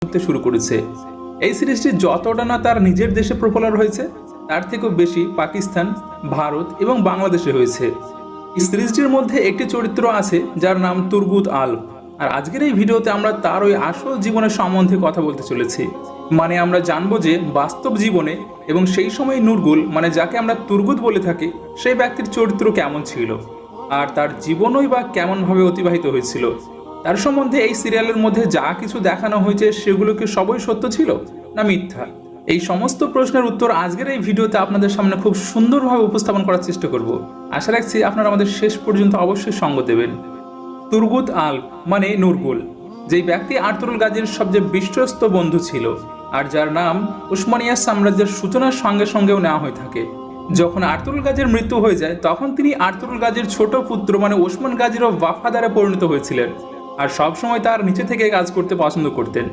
করতে শুরু করেছে। এই সিরিজটি যতটা না তার নিজের দেশে পপুলার হয়েছে, তার থেকেও বেশি পাকিস্তান, ভারত এবং বাংলাদেশে হয়েছে। এই সিরিজটির মধ্যে একটি চরিত্র আছে যার নাম তুর্গুত আল্প। আর আজকের এই ভিডিওতে আমরা তার ওই আসল জীবনের সম্বন্ধে কথা বলতে চলেছি। মানে আমরা জানবো যে বাস্তব জীবনে এবং সেই সময় নুরগুল, মানে যাকে আমরা তুর্গুত বলে থাকি, সেই ব্যক্তির চরিত্র কেমন ছিল আর তার জীবনই বা কেমনভাবে অতিবাহিত হয়েছিল। তার সম্বন্ধে এই সিরিয়ালের মধ্যে যা কিছু দেখানো হয়েছে সেগুলো কি সবই সত্য ছিল না মিথ্যা, এই সমস্ত প্রশ্নের উত্তর আজকের এই ভিডিওতে আপনাদের সামনে খুব সুন্দরভাবে উপস্থাপন করার চেষ্টা করব। আশা রাখছি আপনারা আমাদের শেষ পর্যন্ত অবশ্যই সঙ্গ দেবেন। তুর্গুত আল্প মানে নুরগুল, যেই ব্যক্তি আর্তুরুল গাজীর সবচেয়ে বিশ্বস্ত বন্ধু ছিল আর যার নাম উসমানিয়া সাম্রাজ্যের সূচনার সঙ্গে সঙ্গেও নেওয়া হয়ে থাকে। যখন আর্তুরুল গাজীর মৃত্যু হয়ে যায় তখন তিনি আর্তুরুল গাজীর ছোট পুত্র মানে ওসমান গাজীরও ওয়াফাদারে পরিণত হয়েছিলেন আর সবসময় তার নিচে থেকে কাজ করতে পছন্দ করতেন।